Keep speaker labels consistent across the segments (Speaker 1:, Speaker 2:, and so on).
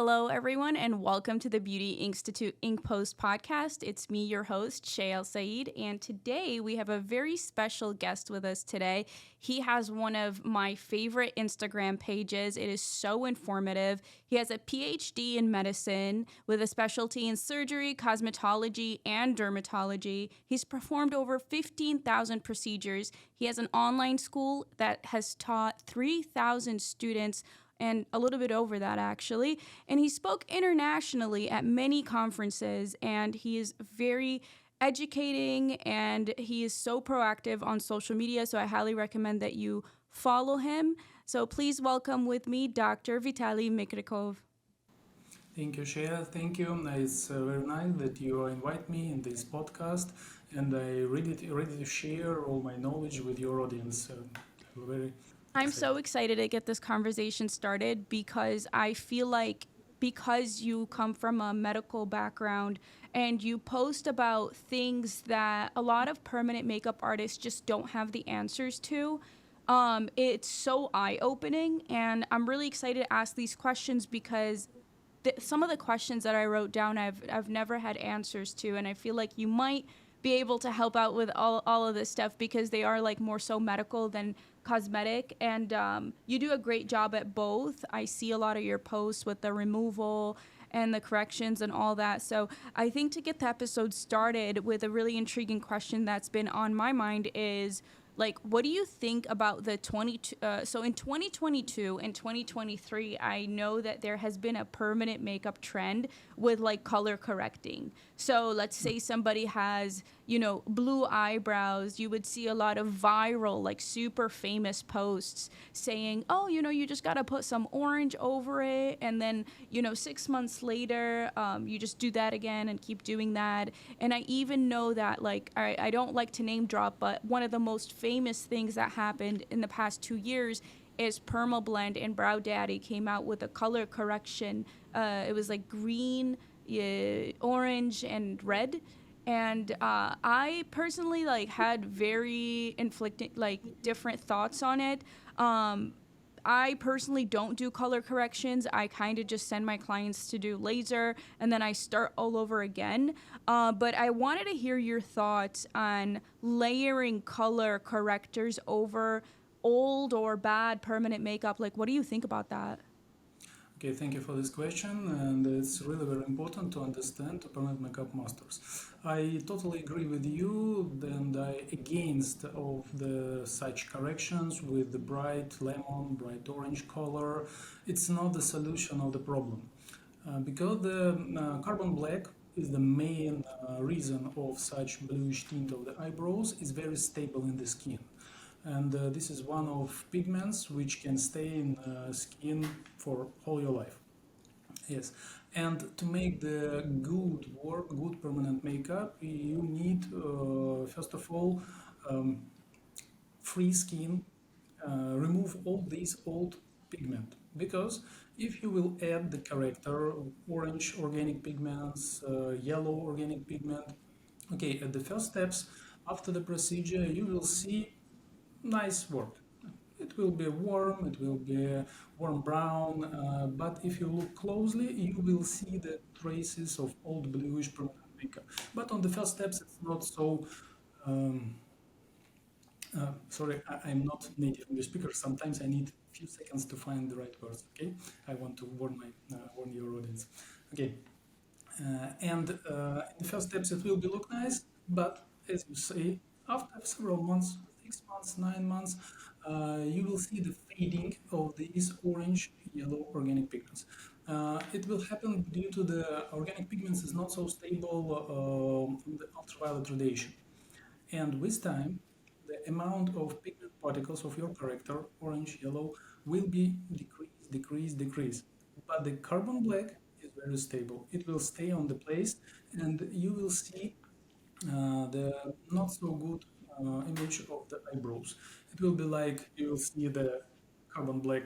Speaker 1: Hello, everyone, and welcome to the Beauty Institute Ink Post podcast. It's me, your host, Shay El Said, and today we have a very special guest with us today. He has one of my favorite Instagram pages. It is so informative. He has a PhD in medicine with a specialty in surgery, cosmetology, and dermatology. He's performed over 15,000 procedures. He has an online school that has taught 3,000 students and a little bit over that actually. And he spoke internationally at many conferences, and he is very educating and he is so proactive on social media. So I highly recommend that you follow him. So please welcome with me Dr. Vitaly Mikryukov.
Speaker 2: Thank you, Shaya. Thank you. It's very nice that you invite me in this podcast, and I ready to share all my knowledge with your audience. Very
Speaker 1: I'm
Speaker 2: excited.
Speaker 1: so excited to get this conversation started because I feel like because you come from a medical background and you post about things that a lot of permanent makeup artists just don't have the answers to. It's so eye opening, and I'm really excited to ask these questions because some of the questions that I wrote down, I've never had answers to, and I feel like you might be able to help out with all of this stuff because they are like more so medical than cosmetic, and you do a great job at both. I see a lot of your posts with the removal and the corrections and all that. So I think to get the episode started with a really intriguing question that's been on my mind is like, what do you think about the so in 2022 and 2023, I know that there has been a permanent makeup trend with like color correcting. So let's say somebody has, blue eyebrows, you would see a lot of viral, like super famous posts saying, oh, you just got to put some orange over it. And then, 6 months later, you just do that again and keep doing that. And I even know that, like, I don't like to name drop, but one of the most famous things that happened in the past 2 years is Permablend and Brow Daddy came out with a color correction. It was like green, orange, and red. And I personally like had very inflicting like different thoughts on it. Um, I personally don't do color corrections. I kind of just send my clients to do laser and then I start all over again. But I wanted to hear your thoughts on layering color correctors over old or bad permanent makeup. Like, what do you think about that?
Speaker 2: Okay, thank you for this question, and it's really very important to understand to permanent makeup masters. I totally agree with you, and I against of the such corrections with the bright lemon, bright orange color. It's not the solution of the problem, because the carbon black is the main reason of such bluish tint of the eyebrows. Is very stable in the skin, and this is one of pigments which can stay in skin for all your life. Yes, and to make the good work, good permanent makeup, you need first of all um, free skin, remove all these old pigment, because if you will add the character orange organic pigments, yellow organic pigment, okay, at the first steps after the procedure you will see nice work. It will be warm, it will be warm brown, but if you look closely, you will see the traces of old bluish permanent makeup. But on the first steps, it's not so. Um, sorry, I'm not native English speaker. Sometimes I need a few seconds to find the right words. Okay, I want to warn your audience. Okay, and in the first steps it will be look nice, but as you say, after several months, 6 months, 9 months, you will see the fading of these orange yellow organic pigments. It will happen due to the organic pigments is not so stable in the ultraviolet radiation, and with time the amount of pigment particles of your character orange yellow will be decrease, but the carbon black is very stable. It will stay on the place, and you will see the not so good image of the eyebrows. It will be like you will see the carbon black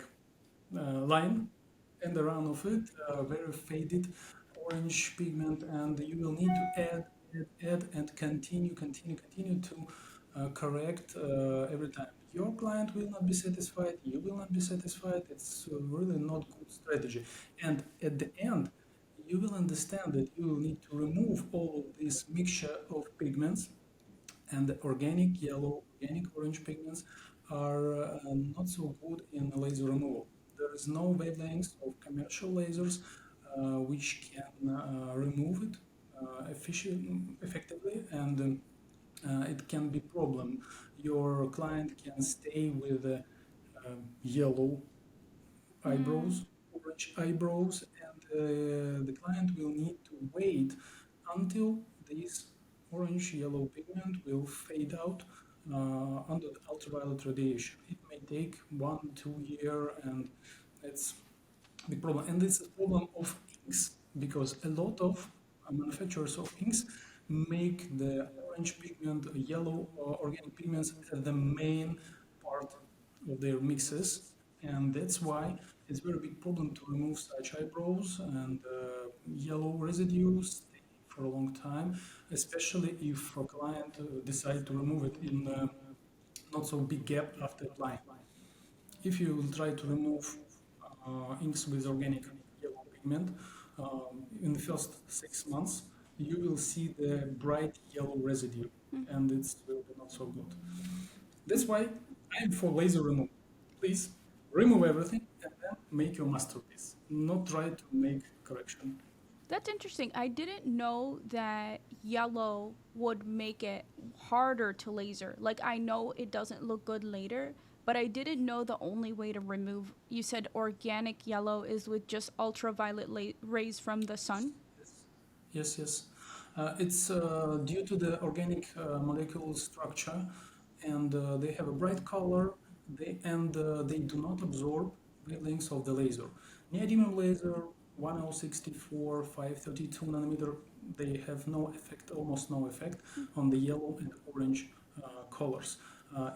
Speaker 2: line, and around of it very faded orange pigment, and you will need to add, and continue to correct every time. Your client will not be satisfied, you will not be satisfied. It's really not good strategy. And at the end, you will understand that you will need to remove all of this mixture of pigments, and the organic yellow, organic orange pigments are not so good in laser removal. There is no wavelengths of commercial lasers which can remove it effectively, and it can be problem. Your client can stay with yellow
Speaker 1: Mm.
Speaker 2: eyebrows, orange eyebrows, and the client will need to wait until this orange yellow pigment will fade out under the ultraviolet radiation. It may take 1 2 year, and it's big problem. And it's a problem of inks, because a lot of manufacturers of inks make the orange pigment, yellow organic pigments as the main part of their mixes, and that's why it's a very big problem to remove such eyebrows, and yellow residues stay for a long time, especially if a client decide to remove it in not so big gap after applying. If you will try to remove inks with organic yellow pigment in the first 6 months, you will see the bright yellow residue, and it will be not so good. That's why I'm for laser removal. Please remove everything and then make your masterpiece. Not try to make correction.
Speaker 1: That's interesting. I didn't know that yellow would make it harder to laser. Like, I know it doesn't look good later, but I didn't know the only way to remove. You said organic yellow is with just ultraviolet rays from the sun.
Speaker 2: Yes, yes. It's due to the organic molecule structure, and they have a bright color, they do not absorb wavelengths of the laser. Neodymium laser, 1064, 532 nanometer, they have no effect, almost no effect on the yellow and orange colors.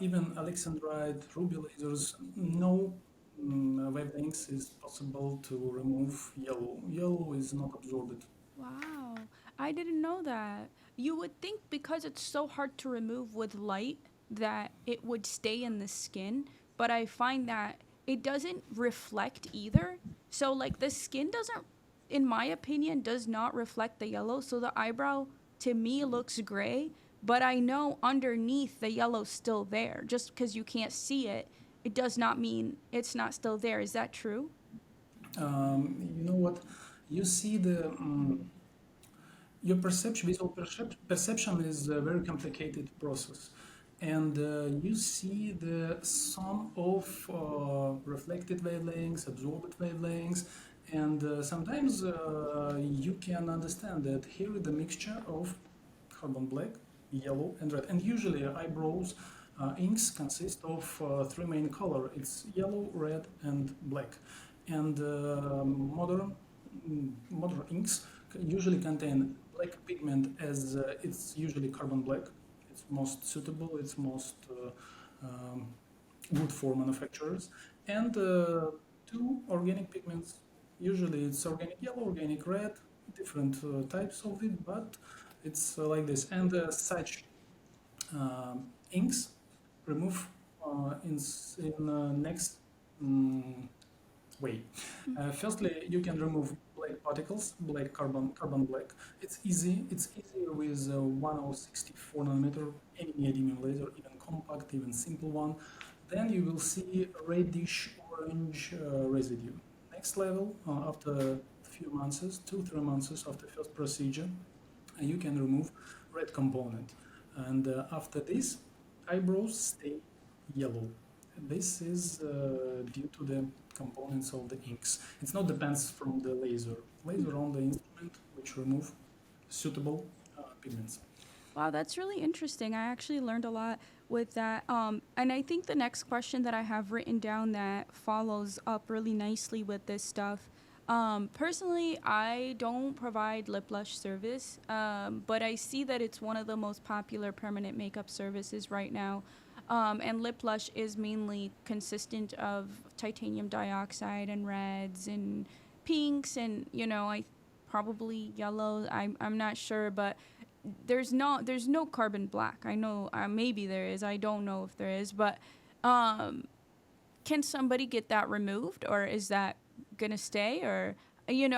Speaker 2: Even alexandrite, ruby lasers, no wavelengths is possible to remove yellow. Yellow is not absorbed.
Speaker 1: Wow. I didn't know that. You would think because it's so hard to remove with light that it would stay in the skin, but I find that it doesn't reflect either. So like the skin doesn't, in my opinion, does not reflect the yellow. So the eyebrow to me looks gray, but I know underneath the yellow's still there. Just because you can't see it, it does not mean it's not still there. Is that true?
Speaker 2: You know what? You see the your perception is a very complicated process, and you see the sum of reflected wavelengths, absorbed wavelengths, and sometimes you can understand that here is the mixture of carbon black, yellow, and red. And usually eyebrows inks consist of three main color. It's yellow, red, and black. And modern inks usually contain black pigment, as it's usually carbon black. It's most suitable, it's most good for manufacturers. And two organic pigments. Usually it's organic yellow, organic red, different types of it, but it's like this. And such inks remove in next um, way. Firstly, you can remove black particles, black carbon black. It's easy. It's easier with 1064 nanometer, any neodymium laser, even compact, even simple one. Then you will see reddish orange residue. Next level, after a few months, 2 3 months after first procedure, you can remove red component. And after this, eyebrows stay yellow. This is due to the components of the inks. It's not depends from the laser. Laser on the instrument which remove suitable pigments.
Speaker 1: Wow, that's really interesting. I actually learned a lot with that. And I think the next question that I have written down that follows up really nicely with this stuff. Personally, I don't provide lip blush service, but I see that it's one of the most popular permanent makeup services right now. And lip blush is mainly consistent of titanium dioxide and reds and pinks and I probably yellow. I'm not sure, but there's no carbon black. I know maybe there is. I don't know if there is, but Um, can somebody get that removed, or is that gonna stay, or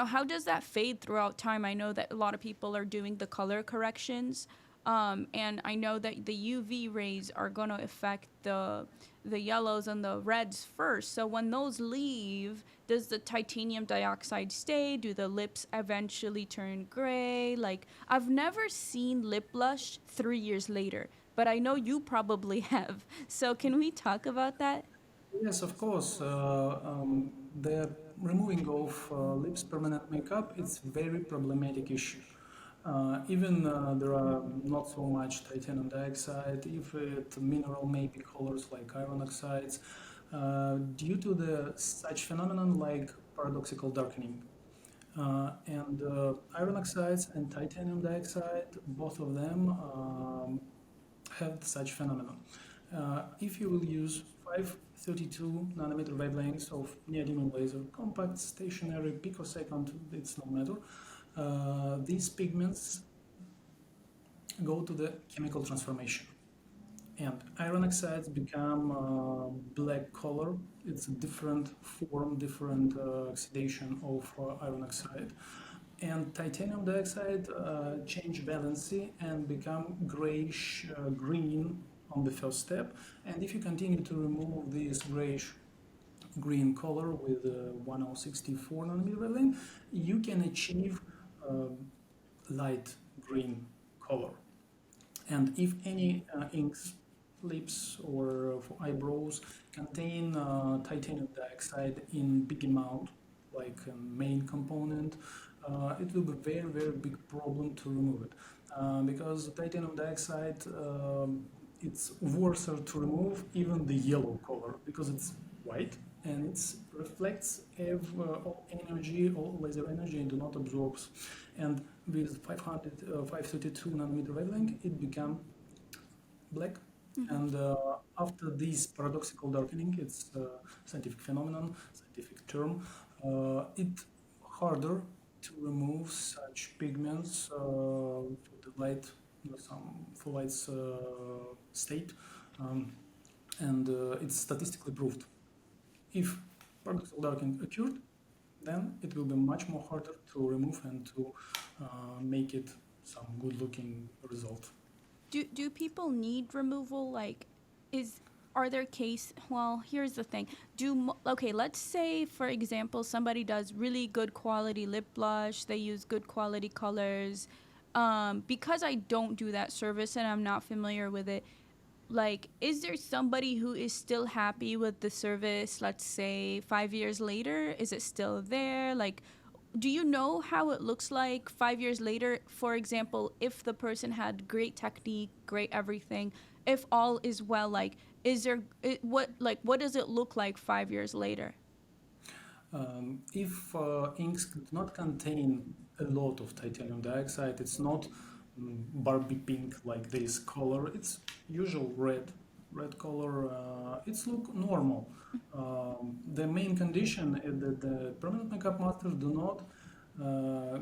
Speaker 1: how does that fade throughout time? I know that a lot of people are doing the color corrections, and I know that the UV rays are gonna affect the yellows and the reds first. So when those leave, does the titanium dioxide stay? Do the lips eventually turn gray? Like, I've never seen lip blush 3 years later, but I know you probably have. So can we talk about that?
Speaker 2: Yes, of course. The removing of lips permanent makeup, it's very problematic issue. Even there are not so much titanium dioxide, if it mineral maybe colors like iron oxides, due to the such phenomenon like paradoxical darkening. And iron oxides and titanium dioxide, both of them have such phenomenon. If you will use 532 nanometer wavelengths of neodymium laser, compact, stationary, picosecond, it's no matter, these pigments go to the chemical transformation. And iron oxides become black color. It's a different form, different oxidation of iron oxide. And titanium dioxide change valency and become grayish green on the first step. And if you continue to remove this grayish green color with 1064 nanometer wavelength, you can achieve uh, light green color. And if any inks, lips, or for eyebrows contain titanium dioxide in big amount, like a main component, it will be very, very big problem to remove it. Because titanium dioxide, it's worse to remove even the yellow color because it's white and it reflects all energy, all laser energy, and do not absorbs. And with 532 nanometer wavelength, it become black.
Speaker 1: Mm-hmm.
Speaker 2: And after this paradoxical darkening, it's a scientific phenomenon, scientific term, it harder to remove such pigments for the light, some for light's state, um, and it's statistically proved. If paradoxical darkening occurred, then it will be much more harder to remove and to make it some good looking result.
Speaker 1: Do people need removal? Like, is are there case? Well, here's the thing. Okay, let's say for example somebody does really good quality lip blush. They use good quality colors. Because I don't do that service and I'm not familiar with it. Like, is there somebody who is still happy with the service? Let's say 5 years later, is it still there? Like, do you know how it looks like 5 years later? For example, if the person had great technique, great everything, if all is well, like, is there what does it look like 5 years later?
Speaker 2: If inks do not contain a lot of titanium dioxide, it's not Barbie pink like this color. It's usual red color. It's look normal. The main condition is that the permanent makeup masters do not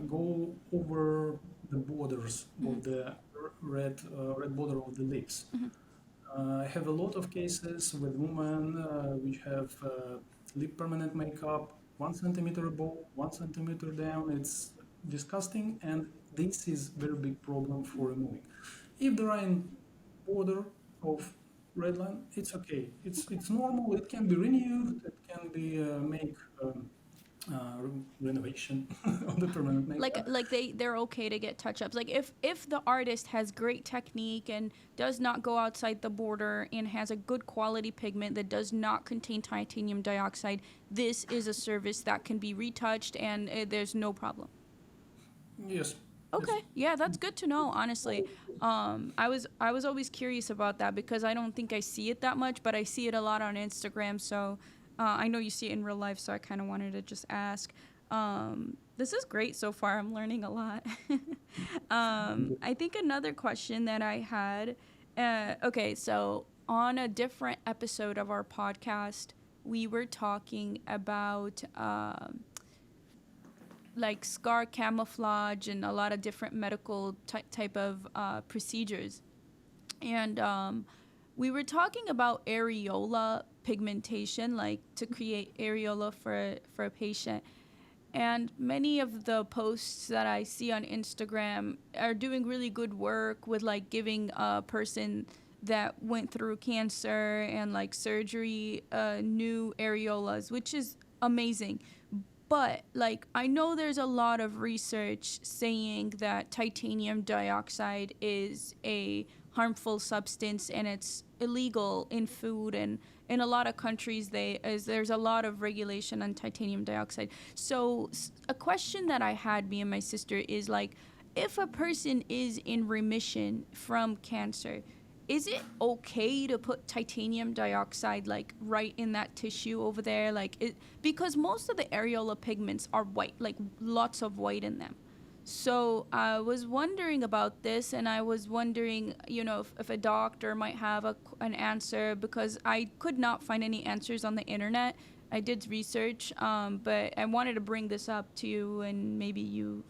Speaker 2: go over the borders
Speaker 1: Mm-hmm.
Speaker 2: of the red border of the lips.
Speaker 1: Mm-hmm.
Speaker 2: I have a lot of cases with women which have lip permanent makeup 1 centimeter above, 1 centimeter down. It's disgusting, and this is very big problem for removing. If there are in border of red line, it's okay. It's normal. It can be renewed. It can be make uh, renovation on the permanent
Speaker 1: like
Speaker 2: makeup.
Speaker 1: like they're okay to get touch ups, like if the artist has great technique and does not go outside the border and has a good quality pigment that does not contain titanium dioxide, this is a service that can be retouched and there's no problem.
Speaker 2: Yes, yes.
Speaker 1: Okay, yeah, that's good to know, honestly. I was always curious about that because I don't think I see it that much, but I see it a lot on Instagram. So I know you see it in real life, so I kind of wanted to just ask. This is great so far. I'm learning a lot. I think another question that I had. Okay, so on a different episode of our podcast, we were talking about like scar camouflage and a lot of different medical type of procedures. And we were talking about areola pigmentation, like to create areola for a patient. And many of the posts that I see on Instagram are doing really good work with like giving a person that went through cancer and like surgery new areolas, which is amazing. But like I know there's a lot of research saying that titanium dioxide is a harmful substance and it's illegal in food, and in a lot of countries there's a lot of regulation on titanium dioxide. So a question that I had, me and my sister, is like, if a person is in remission from cancer, is it okay to put titanium dioxide like right in that tissue over there, like it, because most of the areola pigments are white, like lots of white in them. So I was wondering about this, and I was wondering, if a doctor might have an answer, because I could not find any answers on the internet. I did research, but I wanted to bring this up to you, and maybe you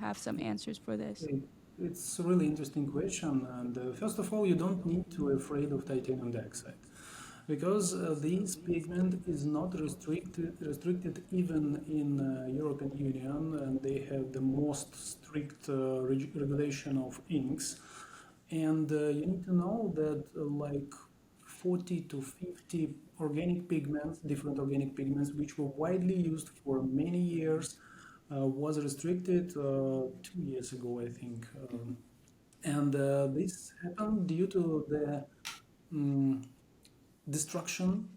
Speaker 1: have some answers for this.
Speaker 2: It- It's a really interesting question, and first of all, you don't need to be afraid of titanium dioxide because this pigment is not restricted even in European Union, and they have the most strict regulation of inks. And you need to know that like 40 to 50 organic pigments, different organic pigments, which were widely used for many years, was restricted 2 years ago, I think. And this happened due to the um, destruction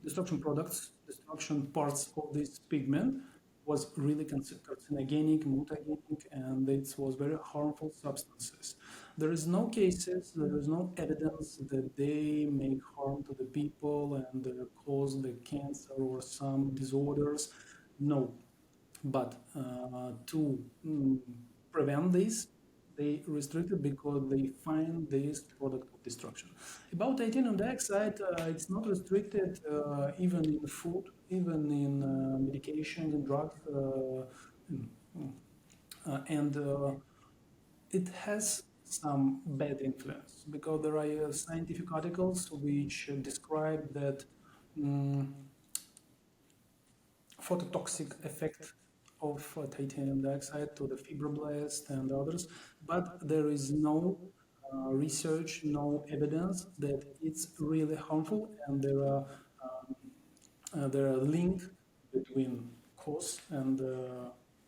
Speaker 2: products, destruction parts of this pigment was really carcinogenic, mutagenic, and it was very harmful substances. There is no cases, there is no evidence that they make harm to the people and cause the cancer or some disorders. No, but to prevent this, they restricted because they find this product of destruction. About titanium dioxide, it's not restricted even in food, even in medications and drugs, and it has some bad influence because there are scientific articles which describe that um, phototoxic effect of titanium dioxide to the fibroblast and others, but there is no research, no evidence that it's really harmful, and there are link between cause and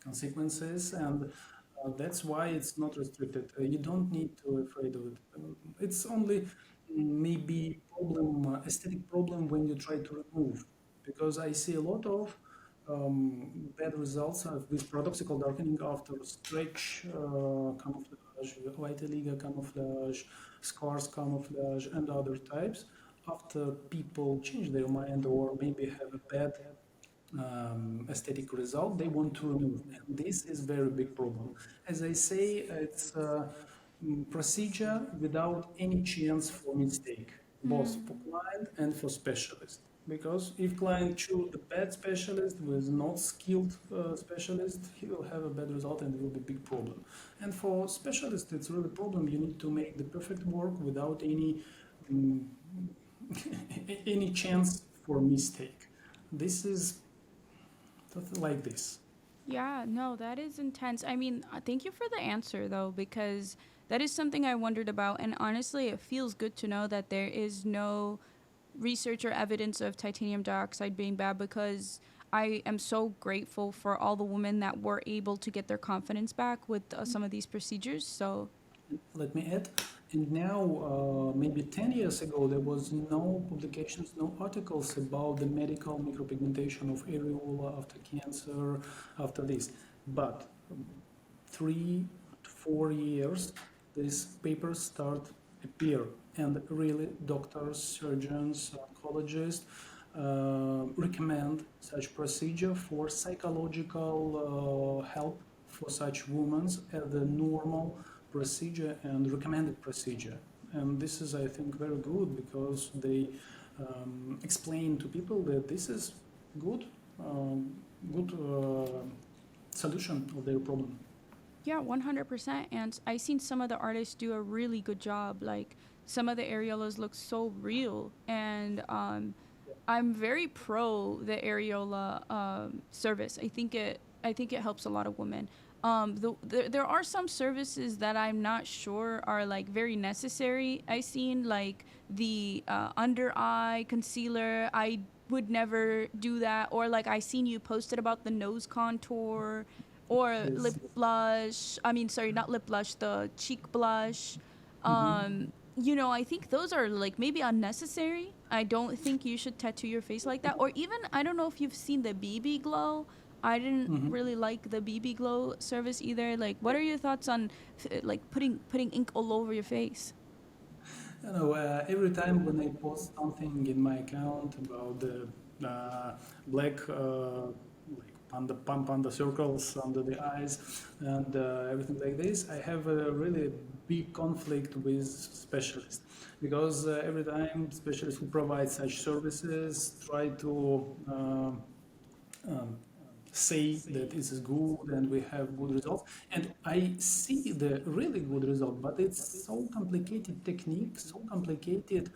Speaker 2: consequences, and that's why it's not restricted. You don't need to be afraid of it. It's only maybe aesthetic problem when you try to remove, because I see a lot of bad results with protoxical darkening after stretch camouflage, Vitaly camouflage, scars camouflage, and other types. After people change their mind or maybe have a bad aesthetic result, they want to remove. And this is very big problem. As I say, it's a procedure without any chance for mistake, both for client and for specialist. Because if client choose the bad specialist with not skilled specialist, he will have a bad result and it will be big problem. And for specialist, it's really a problem. You need to make the perfect work without any um, any chance for mistake. This is like this.
Speaker 1: Yeah, no, that is intense. I mean, thank you for the answer though, because that is something I wondered about. And honestly, it feels good to know that there is no research or evidence of titanium dioxide being bad, because I am so grateful for all the women that were able to get their confidence back with some of these procedures. So,
Speaker 2: Let me add, and now maybe 10 years ago there was no publications, no articles about the medical micropigmentation of areola after cancer, after this. But 3 to 4 years, these papers start appear, and really doctors, surgeons, oncologists recommend such procedure for psychological help for such women as the normal procedure and recommended procedure. And this is, I think, very good because they explain to people that this is good, good solution of their problem.
Speaker 1: yeah, 100%. And I seen some of the artists do a really good job. Like some of the areolas look so real, and I'm very pro the areola service. I think it helps a lot of women. There are some services that I'm not sure are like very necessary. I seen like the under eye concealer. I would never do that. Or like I seen you posted about the nose contour or lip
Speaker 2: Yes.
Speaker 1: blush. I mean, sorry, not lip blush, the cheek blush.
Speaker 2: Mm-hmm.
Speaker 1: You know, I think those are like maybe unnecessary. I don't think you should tattoo your face like that. Or even, I don't know if you've seen the BB glow. I didn't
Speaker 2: Mm-hmm.
Speaker 1: really like the BB glow service either. Like, what are your thoughts on like putting ink all over your face?
Speaker 2: Every time when I post something in my account about the black like panda circles under the eyes and everything like this, I have a really big conflict with specialists because every time specialists who provide such services try to um, say that this is good and we have good results. And I see the really good result, but it's so complicated technique, so complicated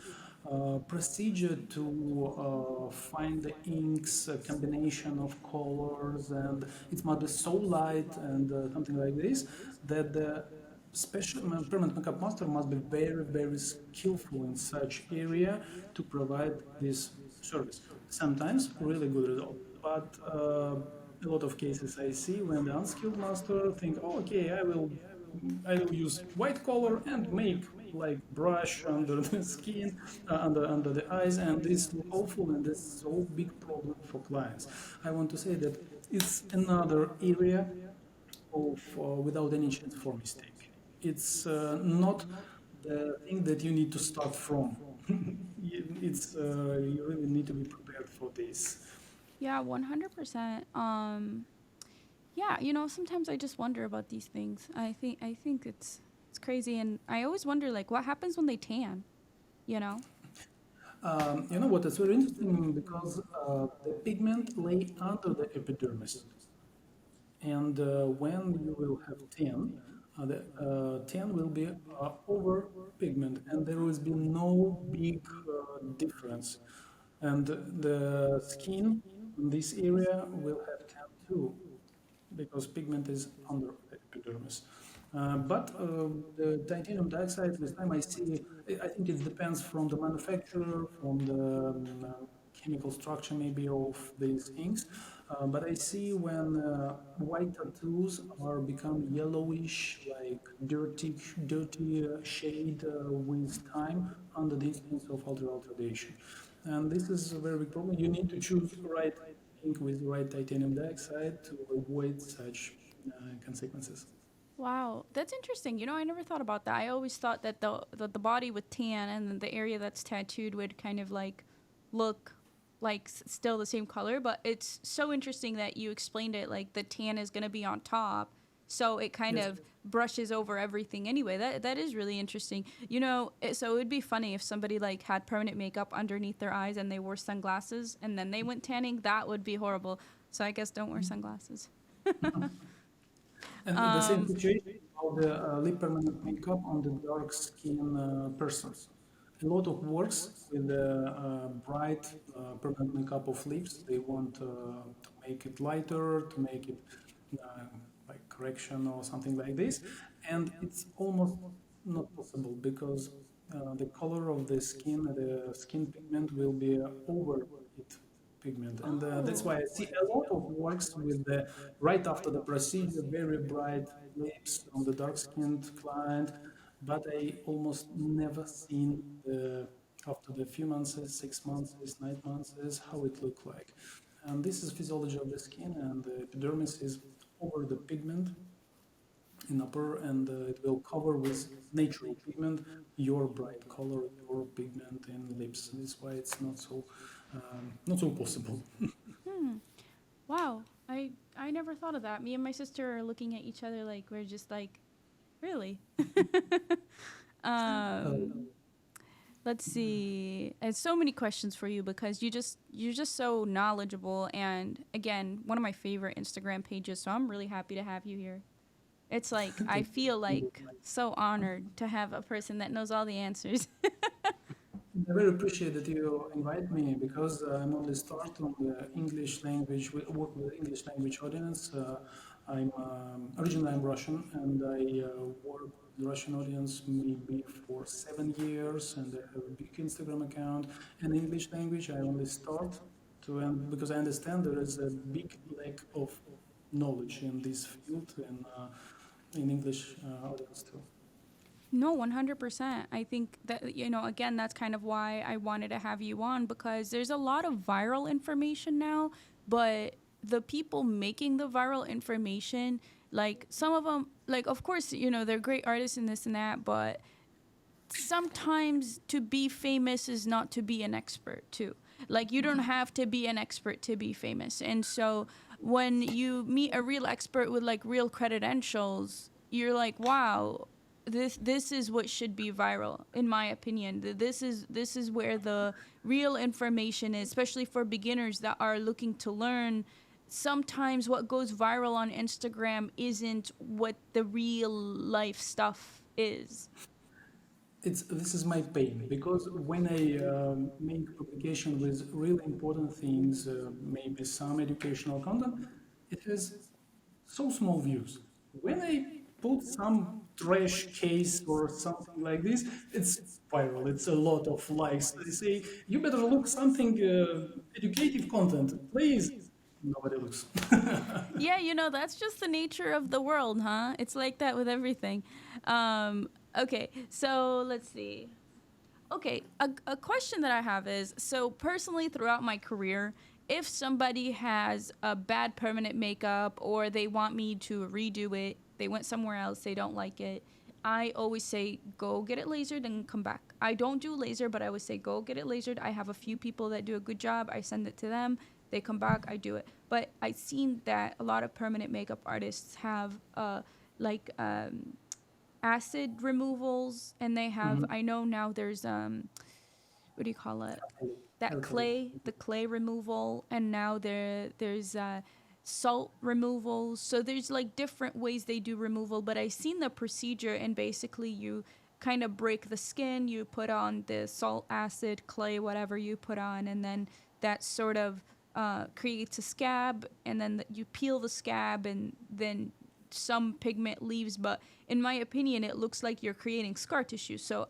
Speaker 2: procedure to find the inks, a combination of colors, and it must be so light and something like this that the special permanent makeup master must be very, very skillful in such area to provide this service. Sometimes really good result, but a lot of cases I see when the unskilled master think, oh, okay, I will use white color and make like brush under the skin, under the eyes, and this look awful, and this is so big problem for clients. I want to say that it's another area of without any chance for mistake. It's not the thing that you need to start from. It's you really need to be prepared for this.
Speaker 1: Yeah, 100%. Yeah, you know, sometimes I just wonder about these things. I think it's crazy, and I always wonder like what happens when they tan, you know?
Speaker 2: You know what? It's very interesting because the pigment lay under the epidermis, and when you will have tan, the tan will be over pigment, and there will be no big difference. And the skin in this area will have tan too, because pigment is under the epidermis. But the titanium dioxide, with time I see, I think it depends from the manufacturer, from the chemical structure maybe of these inks. But I see when white tattoos are become yellowish, like dirty shade with time under the influence of ultraviolet. And this is a very big problem. You need to choose right ink with right titanium dioxide to avoid such consequences.
Speaker 1: Wow, that's interesting. You know, I never thought about that. I always thought that the body with tan and then the area that's tattooed would kind of like look like still the same color, but it's so interesting that you explained it like the tan is going to be on top, so it kind
Speaker 2: Yes.
Speaker 1: of brushes over everything anyway. That is really interesting. You know, so it would be funny if somebody like had permanent makeup underneath their eyes and they wore sunglasses and then they went tanning. That would be horrible. So I guess don't wear sunglasses.
Speaker 2: And the same
Speaker 1: Um,
Speaker 2: situation about the lip permanent makeup on the dark skin persons. A lot of works with the bright permanent makeup of lips. They want to make it lighter, to make it uh, like correction or something like this. And it's almost not possible because the color of the skin pigment will be over it pigment. And that's
Speaker 1: oh.
Speaker 2: why I see a lot of works with the right after the procedure, very bright lips on the dark-skinned client, but I almost never seen the after the few months, 6 months, 9 months, how it look like. And this is physiology of the skin, and the epidermis is over the pigment in upper, and it will cover with natural pigment your bright color, your pigment in lips. That's why it's not so possible.
Speaker 1: Hmm. Wow. I never thought of that. Me and my sister are looking at each other like we're just like, really?
Speaker 2: Uh,
Speaker 1: um let's see. I have so many questions for you because you're just so knowledgeable, and again, one of my favorite Instagram pages, so I'm really happy to have you here. It's like I
Speaker 2: Thank
Speaker 1: feel
Speaker 2: you.
Speaker 1: like so honored to have a person that knows all the answers.
Speaker 2: I very appreciate that you invite me because I'm only start on the English language, work with English language audience. I'm originally I'm Russian and I work with the Russian audience maybe for 7 years and I have a big Instagram account. And English language I only start to and because I understand there is a big lack of knowledge in this field and in English audience too.
Speaker 1: No, 100%. I think that, again, that's kind of why I wanted to have you on because there's a lot of viral information now, but the people making the viral information, like some of them, like, of course, they're great artists and this and that, but sometimes to be famous is not to be an expert too. Like you don't have to be an expert to be famous. And so when you meet a real expert with like real credentials, you're like, wow, this is what should be viral in my opinion. This is where the real information is, especially for beginners that are looking to learn. Sometimes what goes viral on Instagram isn't what the real life stuff is.
Speaker 2: This is my pain because when I make publication with really important things, maybe some educational content, it has so small views. When I put some trash case or something like this, it's viral. It's a lot of likes. They say you better look something educative content, please. Nobody looks.
Speaker 1: Yeah, that's just the nature of the world, huh? It's like that with everything. Okay, so let's see. Okay, a question that I have is so personally throughout my career, if somebody has a bad permanent makeup or they want me to redo it, they went somewhere else, they don't like it, I always say go get it lasered and come back. I don't do laser, but I always say go get it lasered. I have a few people that do a good job. I send it to them. They come back, I do it. But I've seen that a lot of permanent makeup artists have like acid removals, and they have.
Speaker 2: Mhm.
Speaker 1: I know now there's what do you call it? That
Speaker 2: Alcohol.
Speaker 1: the clay removal, and now there's salt removal. So there's like different ways they do removal, but I've seen the procedure, and basically you kind of break the skin, you put on the salt, acid, clay, whatever you put on, and then that sort of creates a scab, and then you peel the scab, and then some pigment leaves. But in my opinion, it looks like you're creating scar tissue. So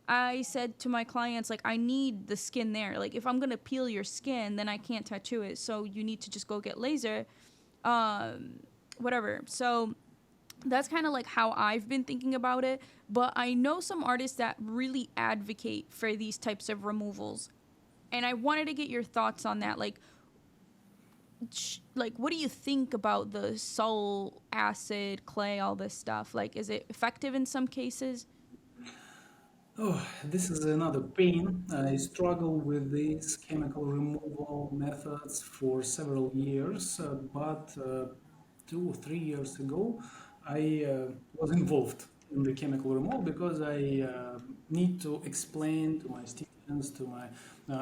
Speaker 1: I said to my clients, like, I need the skin there. Like, if I'm gonna peel your skin, then I can't tattoo it. So you need to just go get laser, um, whatever. So that's kind of like how I've been thinking about it. But I know some artists that really advocate for these types of removals, and I wanted to get your thoughts on that. Like, what do you think about the salt, acid, clay, all this stuff? Like, is it effective in some cases?
Speaker 2: Oh, this is another pain. I struggle with these chemical removal methods for several years, but 2 or 3 years ago, I was involved in the chemical removal because I need to explain to my students, to my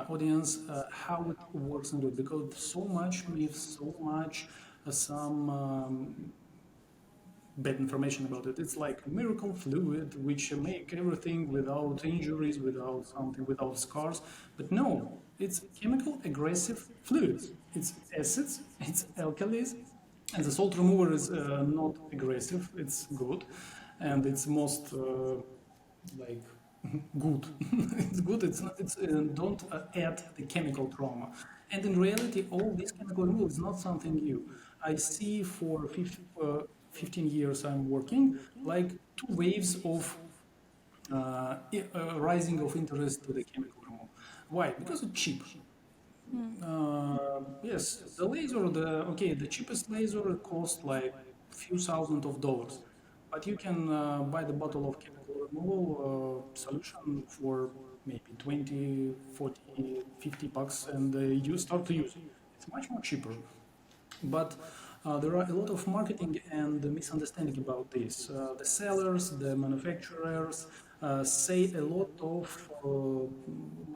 Speaker 2: audience, how it works and good. Because so much myths, so much some bad information about it. It's like a miracle fluid which make everything without injuries, without something, without scars. But no, it's chemical aggressive fluids. It's acids, it's alkalis, and the salt remover is not aggressive. It's good, and it's most like good. It's good. It's not. It's don't add the chemical trauma. And in reality, all this chemical removal is not something new. I see for 15 years I'm working like two waves of rising of interest to the chemical removal. Why? Because it's cheap.
Speaker 1: Hmm.
Speaker 2: Yes, the laser, the cheapest laser costs like few thousand of dollars, but you can buy the bottle of chemical removal solution for maybe 20, 40, 50 bucks, and you start to use it. It's much more cheaper. But there are a lot of marketing and misunderstanding about this. The sellers, the manufacturers say a lot of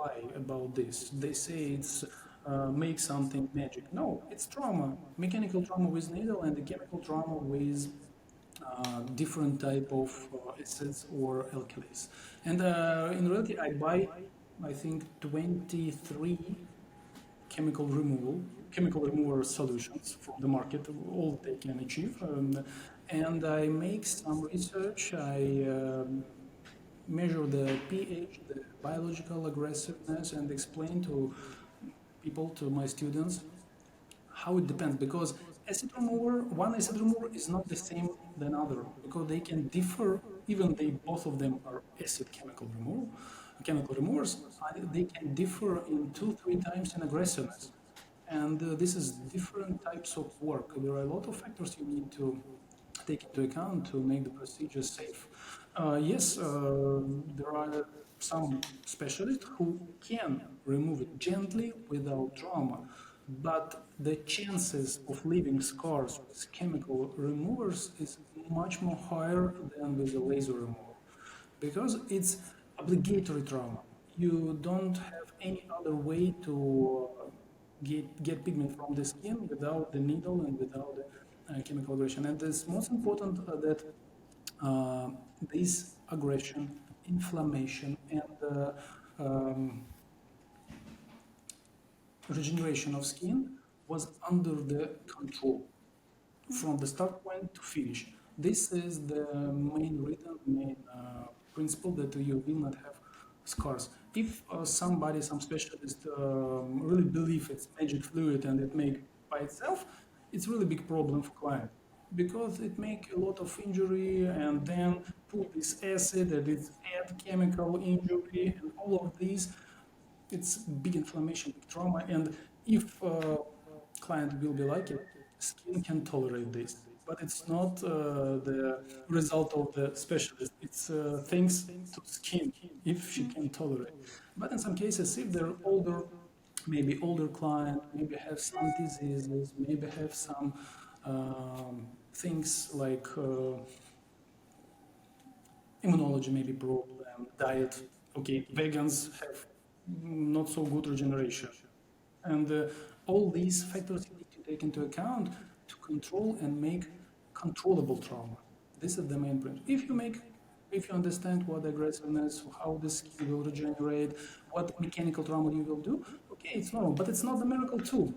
Speaker 2: lie about this. They say it's make something magic. No, it's trauma, mechanical trauma with needle and the chemical trauma with different type of acids or alkalis. And in reality, I buy, I think, 23 chemical remover solutions from the market, all they can achieve. And I make some research. I measure the pH, the biological aggressiveness, and explain to people, to my students, how it depends. Because one acid remover is not the same than other, because they can differ. Even they both of them are acid chemical removers, they can differ in 2-3 times in aggressiveness. And this is different types of work. There are a lot of factors you need to take into account to make the procedure safe. Yes, there are some specialists who can remove it gently without trauma, but the chances of leaving scars with chemical removers is much more higher than with a laser remover, because it's obligatory trauma. You don't have any other way to get pigment from the skin without the needle and without the chemical aggression. And it's most important that uh, this aggression, inflammation, and um, regeneration of skin was under the control from the start point to finish. This is the main reason, main principle that you will not have scars. If somebody, some specialist, really believe it's magic fluid and it make by itself, it's really big problem for client, because it make a lot of injury and then put this acid and it add chemical injury and all of these. It's big inflammation, big trauma, and if client will be like it, skin can tolerate this. But it's not the result of the specialist. It's thanks to skin, if she can tolerate. But in some cases, if they're older, maybe older client, maybe have some diseases, maybe have some things like immunology, maybe problem, diet. Okay, vegans have not so good regeneration. And all these factors you need to take into account to control and make controllable trauma. This is the main point. If you understand what aggressiveness, how the skin will regenerate, what mechanical trauma you will do, okay, it's normal, but it's not the miracle tool.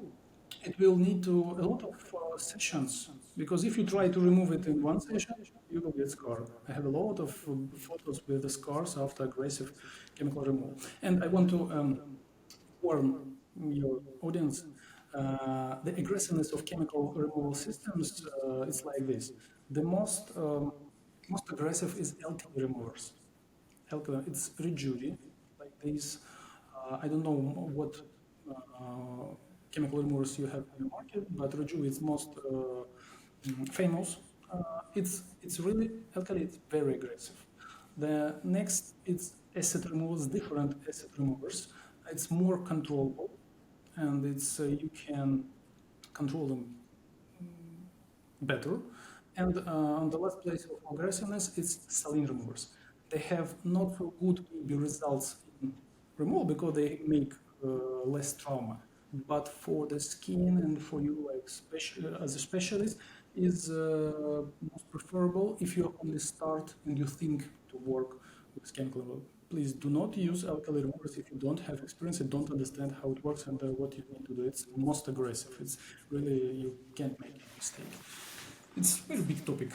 Speaker 2: It will need to a lot of sessions, because if you try to remove it in one session, you will get scar. I have a lot of photos with the scars after aggressive chemical removal. And I want to warn your audience, the aggressiveness of chemical removal systems is like this. The most aggressive is alkali removers. Alkali, it's rigidi, like this. I don't know what chemical removers you have in the market, but rigidi is most famous. It's really alkali. It's very aggressive. The next it's acid removals, different acid removers. It's more controllable, and it's you can control them better. And on the last place of aggressiveness, it's saline removers. They have not so good maybe results in removal because they make less trauma. But for the skin and for you like as a specialist, is most preferable if you only start and you think to work with chemical removal. Please do not use alkali removers if you don't have experience and don't understand how it works and what you need to do. It's most aggressive. It's really, you can't make a mistake. It's a very big topic.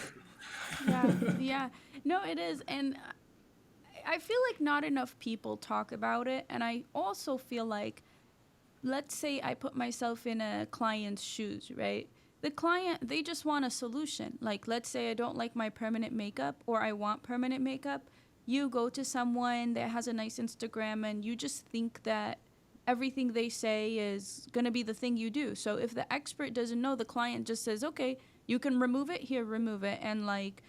Speaker 1: Yeah, yeah. No, it is. And I feel like not enough people talk about it. And I also feel like, let's say I put myself in a client's shoes, right? The client, they just want a solution. Like, let's say I don't like my permanent makeup or I want permanent makeup. You go to someone that has a nice Instagram and you just think that everything they say is going to be the thing you do. So if the expert doesn't know, the client just says, okay, you can remove it here, remove it. And like,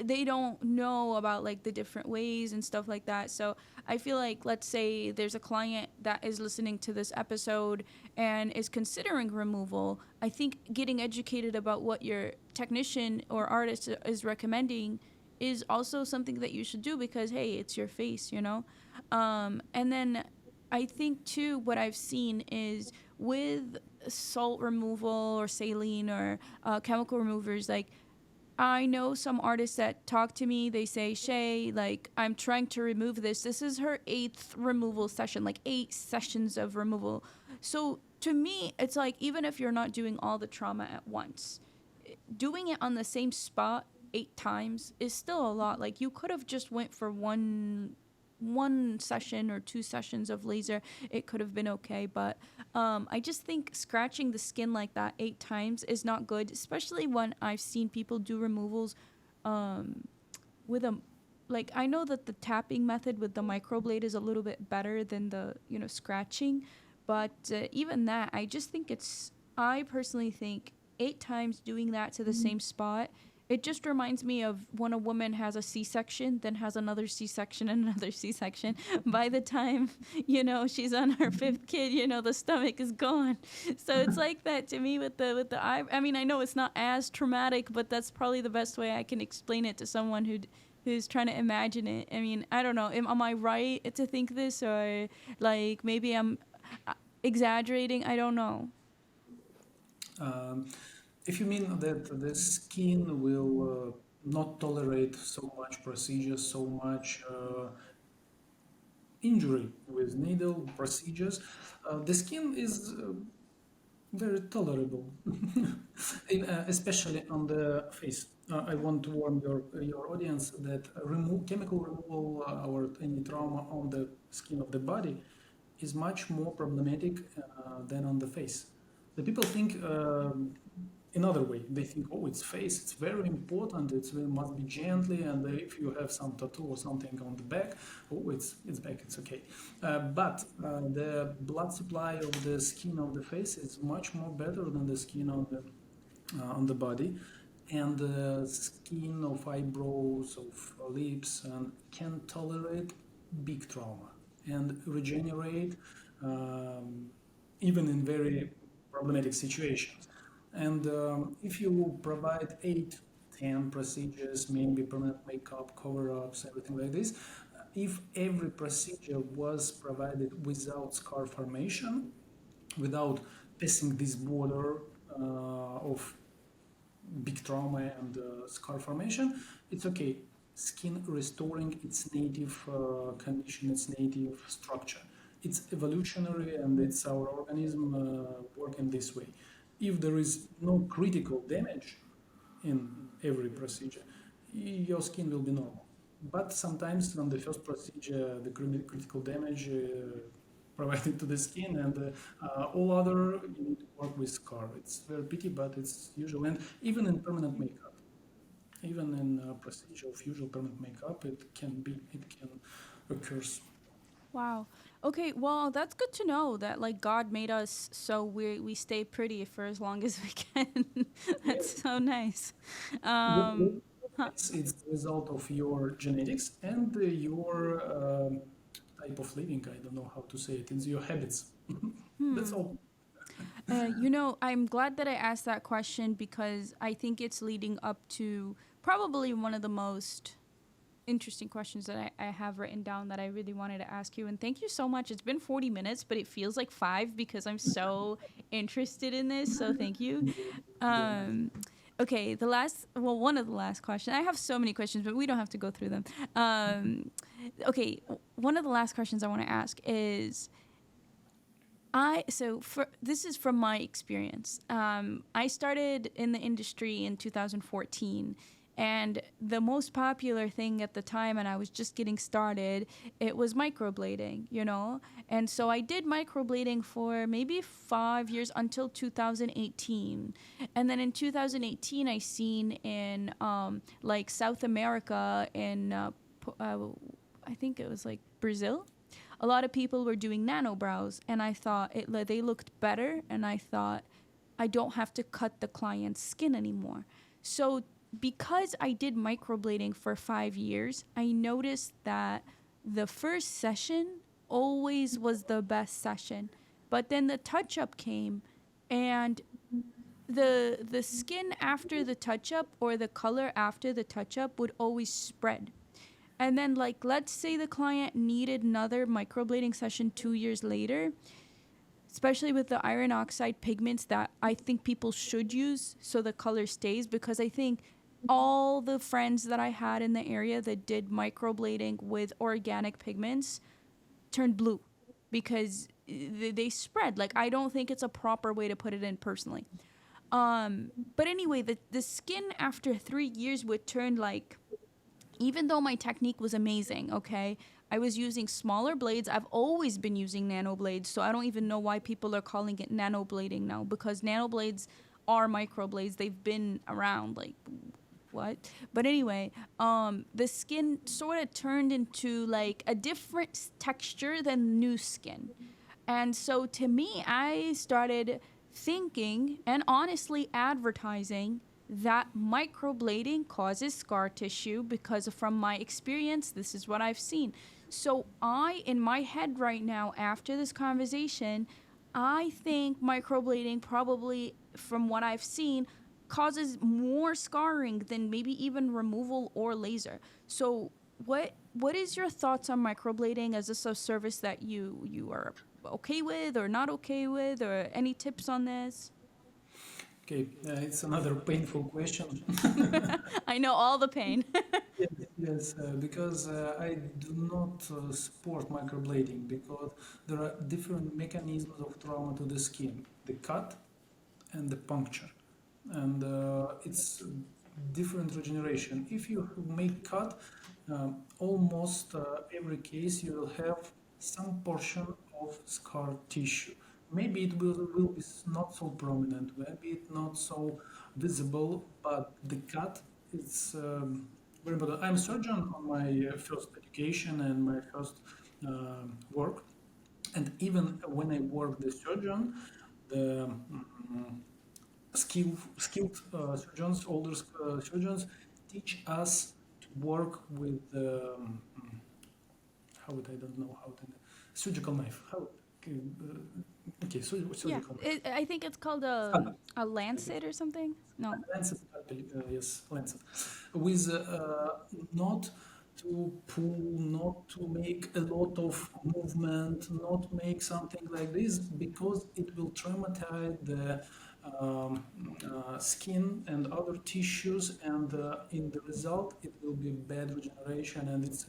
Speaker 1: they don't know about like the different ways and stuff like that. So I feel like, let's say there's a client that is listening to this episode and is considering removal. I think getting educated about what your technician or artist is recommending is also something that you should do, because hey, it's your face, you know. And then I think too, what I've seen is with salt removal or saline or chemical removers, like I know some artists that talk to me, they say, Shay, like, I'm trying to remove this. This is her eighth removal session, like 8 sessions of removal. So to me, it's like, even if you're not doing all the trauma at once, doing it on the same spot 8 times is still a lot. Like, you could have just went for one session or 2 sessions of laser. It could have been okay, but I just think scratching the skin like that 8 times is not good, especially when I've seen people do removals um, with a, like, I know that the tapping method with the microblade is a little bit better than the, scratching, but even that, I just think I personally think 8 times doing that to the same spot, it just reminds me of when a woman has a C-section, then has another C-section and another C-section. By the time, she's on her fifth kid, the stomach is gone. So it's like that to me with the eye. I mean, I know it's not as traumatic, but that's probably the best way I can explain it to someone who's trying to imagine it. I mean, I don't know. Am I right to think this, or like maybe I'm exaggerating? I don't know.
Speaker 2: Um, if you mean that the skin will not tolerate so much procedures, so much injury with needle procedures, the skin is very tolerable, especially on the face. I want to warn your audience that chemical removal or any trauma on the skin of the body is much more problematic than on the face. The people think another way. They think, oh, it's face, it's very important, must be gently, and if you have some tattoo or something on the back, oh, it's back, it's okay. But the blood supply of the skin of the face is much more better than the skin on the body, and the skin of eyebrows, of lips, can tolerate big trauma and regenerate even in very problematic situations. And if you provide 8, 10 procedures, maybe permanent makeup, cover-ups, everything like this, if every procedure was provided without scar formation, without passing this border of big trauma and scar formation, it's okay. Skin restoring its native condition, its native structure. It's evolutionary and it's our organism working this way. If there is no critical damage in every procedure, your skin will be normal. But sometimes on the first procedure, the critical damage provided to the skin, and all other you need to work with scar. It's very pity, but it's usual. And even in permanent makeup, even in procedure of usual permanent makeup, it can occur.
Speaker 1: Wow. Okay, well, that's good to know that like God made us so we stay pretty for as long as we can. That's so nice. Um huh.
Speaker 2: It's the result of your genetics and your type of living. I don't know how to say it. It's your habits. That's
Speaker 1: Hmm.
Speaker 2: all.
Speaker 1: I'm glad that I asked that question because I think it's leading up to probably one of the most interesting questions that I have written down that I really wanted to ask you. And thank you so much. It's been 40 minutes, but it feels like 5 because I'm so interested in this. So thank you.
Speaker 2: Very nice.
Speaker 1: Um, okay, one of the last questions. I have so many questions, but we don't have to go through them. Okay, one of the last questions I want to ask is this is from my experience. I started in the industry in 2014, and the most popular thing at the time, and I was just getting started, it was microblading, And so I did microblading for maybe 5 years until 2018, and then in 2018 I seen in like South America in I think it was like Brazil, a lot of people were doing nano brows, and I thought they looked better, and I thought I don't have to cut the client's skin anymore. So because I did microblading for 5 years, I noticed that the first session always was the best session, but then the touch up came, and the skin after the touch up or the color after the touch up would always spread. And then, like, let's say the client needed another microblading session 2 years later, especially with the iron oxide pigments that I think people should use so the color stays, because I think all the friends that I had in the area that did microblading with organic pigments turned blue because they spread. Like, I don't think it's a proper way to put it in personally. But anyway, the skin after 3 years would turn like, even though my technique was amazing, okay, I was using smaller blades. I've always been using nano blades, so I don't even know why people are calling it nano blading now, because nano blades are microblades. They've been around like what? But anyway, the skin sort of turned into like a different texture than new skin. And so to me, I started thinking and honestly advertising that microblading causes scar tissue because from my experience, this is what I've seen. So in my head right now, after this conversation, I think microblading probably, from what I've seen, causes more scarring than maybe even removal or laser. So what is your thoughts on microblading? Is this a service that you are okay with or not okay with, or any tips on this?
Speaker 2: Okay, it's another painful question.
Speaker 1: I know all the pain.
Speaker 2: Yes, yes, because I do not support microblading because there are different mechanisms of trauma to the skin, the cut and the puncture, and it's different regeneration. If you make cut, almost every case you will have some portion of scar tissue. Maybe it will be not so prominent, maybe it not so visible, but the cut is very important. I'm a surgeon on my first education and my first work, and even when I worked as surgeon, the skilled surgeons, older surgeons, teach us to work with how would I don't know how to surgical knife. How okay,
Speaker 1: Yeah,
Speaker 2: surgical knife.
Speaker 1: I think it's called
Speaker 2: Scalpel.
Speaker 1: a lancet or something. No.
Speaker 2: Lancet, yes, lancet. With not to pull, not to make a lot of movement, not make something like this because it will traumatize the um, skin and other tissues, and in the result, it will be bad regeneration, and it's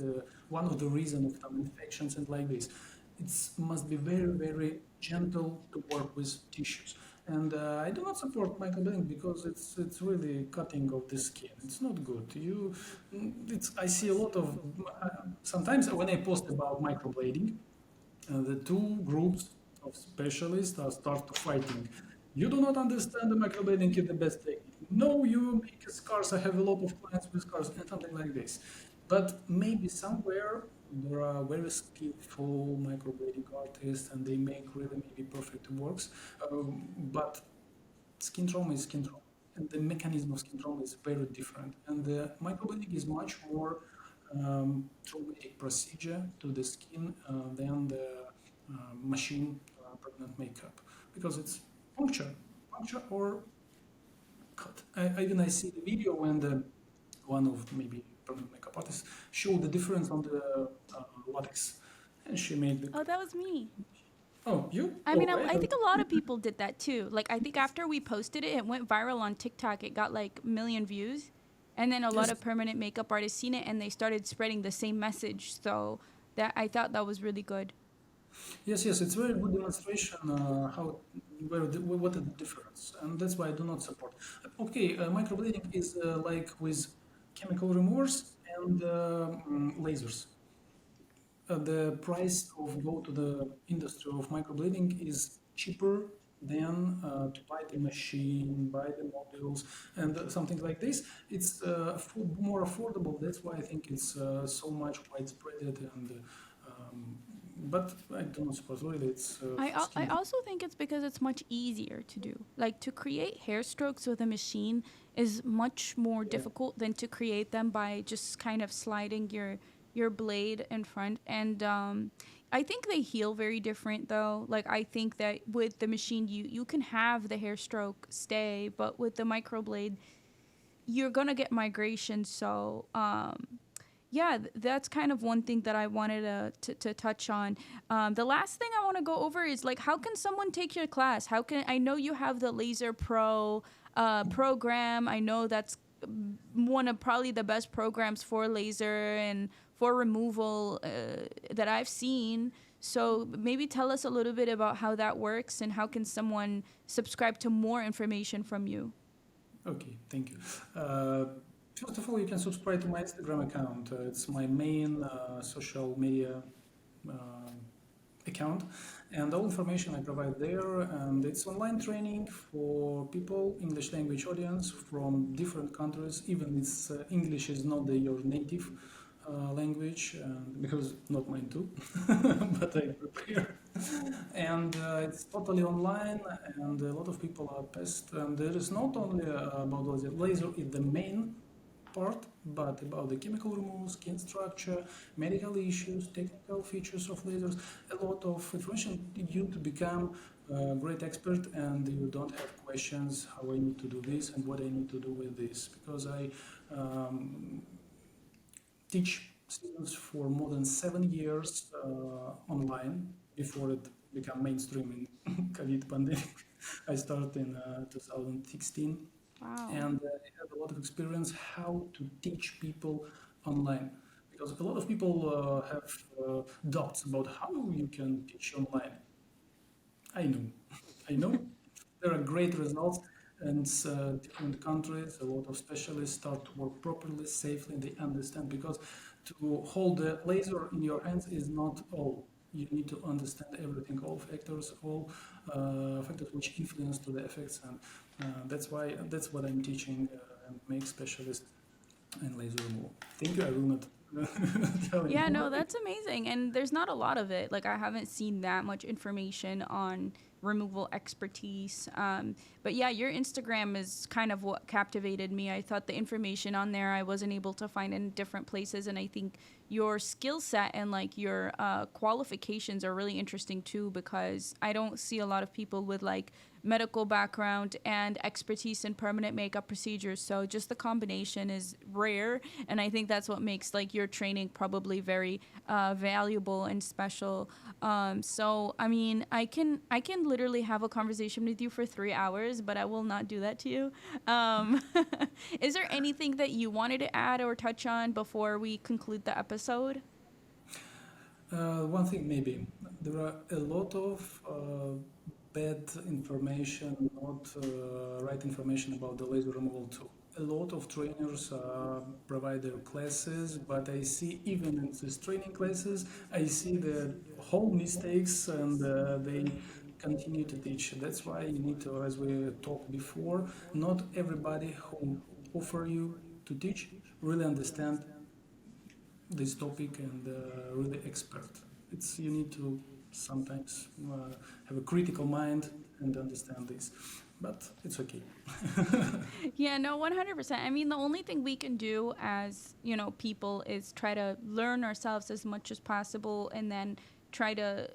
Speaker 2: one of the reasons of some infections and like this. It must be very, very gentle to work with tissues. And I do not support microblading because it's really cutting of the skin. It's not good. I see a lot of sometimes when I post about microblading, the two groups of specialists start fighting. You do not understand the microblading is the best technique. No, you make scars. I have a lot of clients with scars and something like this. But maybe somewhere there are very skillful microblading artists and they make really maybe perfect works. But skin trauma is skin trauma. And the mechanism of skin trauma is very different. And the microblading is much more traumatic procedure to the skin than the machine permanent makeup because it's puncture or cut. Even I see the video when the one of maybe permanent makeup artists showed the difference on the latex, and she made the.
Speaker 1: Oh, that was me.
Speaker 2: Oh, you?
Speaker 1: I
Speaker 2: Oh,
Speaker 1: mean, I think a lot of people did that too. Like, I think after we posted it, it went viral on TikTok. It got like a million views. And then a lot
Speaker 2: Yes,
Speaker 1: of permanent makeup artists seen it and they started spreading the same message. So that I thought that was really good.
Speaker 2: yes, it's very good demonstration how what is the difference, and that's why I do not support. Okay, microblading is like with chemical removers and lasers. The price of go to the industry of microblading is cheaper than to buy the machine, buy the modules, and something like this. It's more affordable. That's why I think it's so much widespread. And but I don't suppose really it's
Speaker 1: I
Speaker 2: skin.
Speaker 1: also think it's because it's much easier to do. Like, to create hair strokes with a machine is much more
Speaker 2: Yeah.
Speaker 1: difficult than to create them by just kind of sliding your blade in front. And I think they heal very different though. Like, I think that with the machine you can have the hair stroke stay, but with the microblade you're gonna get migration. So yeah, that's kind of one thing that I wanted to touch on. The last thing I want to go over is like, how can someone take your class? How can I know you have the Laser Pro program? I know that's one of probably the best programs for laser and for removal that I've seen. So maybe tell us a little bit about how that works and how can someone subscribe to more information from you.
Speaker 2: Okay, thank you. Uh, First of all, you can subscribe to my Instagram account. It's my main social media uh, account, and all information I provide there. And it's online training for people, English language audience from different countries. Even it's English is not your native language, because not mine too, but I prepare. And it's totally online, and a lot of people are passed. And there is not only about laser. Laser is the main part, but about the chemical removal, skin structure, medical issues, technical features of lasers, a lot of information you to become a great expert, and you don't have questions how I need to do this and what I need to do with this, because I um, teach students for more than 7 years online before it became mainstream in COVID pandemic. I started in 2016,
Speaker 1: Wow.
Speaker 2: and I have a lot of experience how to teach people online, because a lot of people have doubts about how you can teach online. I know, I know. There are great results, and different countries, a lot of specialists start to work properly, safely, and they understand, because to hold the laser in your hands is not all. You need to understand everything, all factors, all factors which influence to the effects, and that's why that's what I'm teaching and make specialists in laser removal. Thank you. I will not tell
Speaker 1: Yeah,
Speaker 2: anymore.
Speaker 1: no, that's amazing. And there's not a lot of it. Like, I haven't seen that much information on removal expertise. But yeah, your Instagram is kind of what captivated me. I thought the information on there I wasn't able to find in different places. And I think your skill set and like your qualifications are really interesting too, because I don't see a lot of people with like medical background and expertise in permanent makeup procedures. So just the combination is rare, and I think that's what makes like your training probably very valuable and special. So I mean, I can literally have a conversation with you for 3 hours, but I will not do that to you. Um, is there anything that you wanted to add or touch on before we conclude the episode?
Speaker 2: One thing maybe, there are a lot of bad information, not right information about the laser removal too. A lot of trainers provide their classes, but I see even in these training classes, I see the whole mistakes, and they continue to teach. That's why you need to, as we talked before, not everybody who offer you to teach really understand this topic and really expert. It's you need to sometimes have a critical mind and understand this, but it's okay.
Speaker 1: Yeah, no, 100%. I mean, the only thing we can do as, people is try to learn ourselves as much as possible and then try to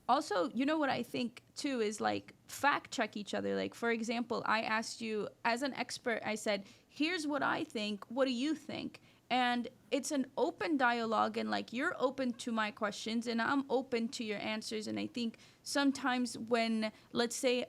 Speaker 1: also, what I think too is like fact check each other. Like, for example, I asked you as an expert, I said, here's what I think. What do you think? And it's an open dialogue, and like you're open to my questions, and I'm open to your answers. And I think sometimes when, let's say,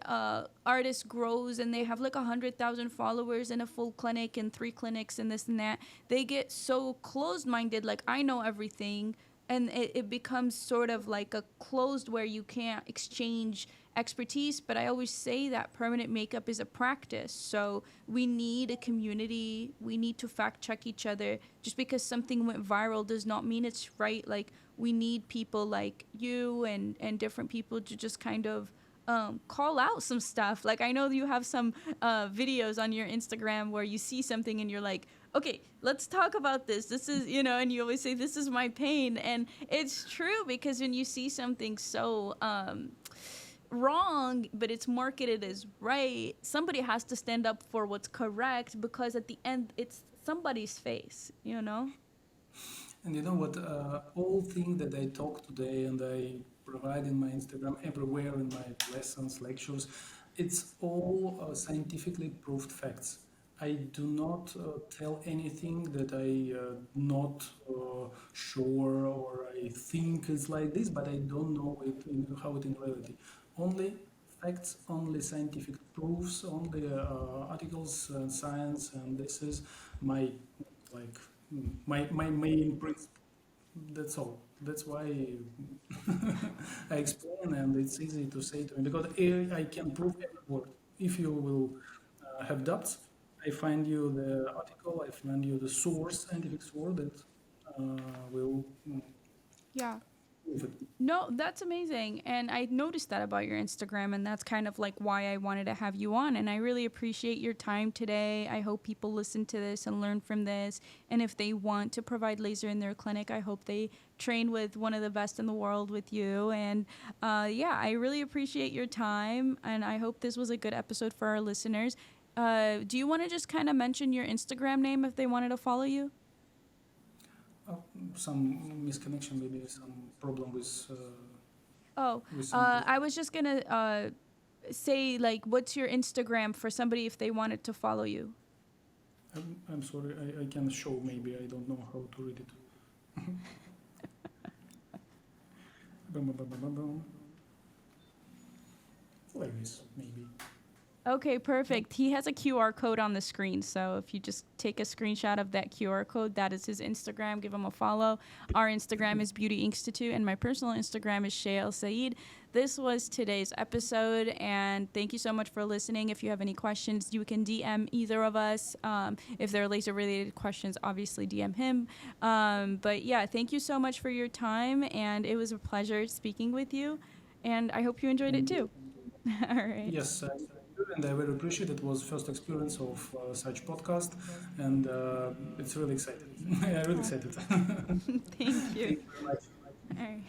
Speaker 1: artist grows and they have like 100,000 followers in a full clinic and 3 clinics and this and that, they get so closed minded, like, I know everything, and it becomes sort of like a closed where you can't exchange expertise. But I always say that permanent makeup is a practice, so we need a community, we need to fact check each other. Just because something went viral does not mean it's right. Like, we need people like you and different people to just kind of call out some stuff. Like, I know you have some videos on your Instagram where you see something and you're like, okay, let's talk about this. This is, and you always say, this is my pain. And it's true, because when you see something so wrong, but it's marketed as right, somebody has to stand up for what's correct, because at the end, it's somebody's face.
Speaker 2: And you know what? All things that I talk today and I provide in my Instagram, everywhere in my lessons, lectures, it's all scientifically proved facts. I do not tell anything that I not sure, or I think is like this, but I don't know how it in reality. Only facts, only scientific proofs, only articles and science, and this is my like my main principle. That's all. That's why I explain, and it's easy to say to me because I can prove every word. If you will have doubts, I find you the article, I find you the source, scientific source that will
Speaker 1: Yeah.
Speaker 2: prove it.
Speaker 1: No, that's amazing. And I noticed that about your Instagram, and that's kind of like why I wanted to have you on. And I really appreciate your time today. I hope people listen to this and learn from this. And if they want to provide laser in their clinic, I hope they train with one of the best in the world with you. And yeah, I really appreciate your time. And I hope this was a good episode for our listeners. Do you want to just kind of mention your Instagram name if they wanted to follow you?
Speaker 2: Uh, some misconnection, maybe some problem
Speaker 1: Oh,
Speaker 2: with some.
Speaker 1: I was just gonna say like, what's your Instagram for somebody if they wanted to follow you?
Speaker 2: I'm sorry, I can show. Maybe I don't know how to read it. Bum, bum, bum, bum, bum, bum. Like this, maybe.
Speaker 1: Okay, perfect. He has a QR code on the screen, so if you just take a screenshot of that QR code, that is his Instagram. Give him a follow. Our Instagram is Beauty Institute, and my personal Instagram is Shea El Said. This was today's episode, and thank you so much for listening. If you have any questions, you can DM either of us. If they're laser-related questions, obviously DM him. But yeah, thank you so much for your time, and it was a pleasure speaking with you, and I hope you enjoyed it
Speaker 2: Thank you.
Speaker 1: too. All right.
Speaker 2: Yes, and I very appreciate it. Was first experience of such podcast, and it's really excited. I'm really excited.
Speaker 1: Thank
Speaker 2: Thank
Speaker 1: you.
Speaker 2: you very much.
Speaker 1: All right.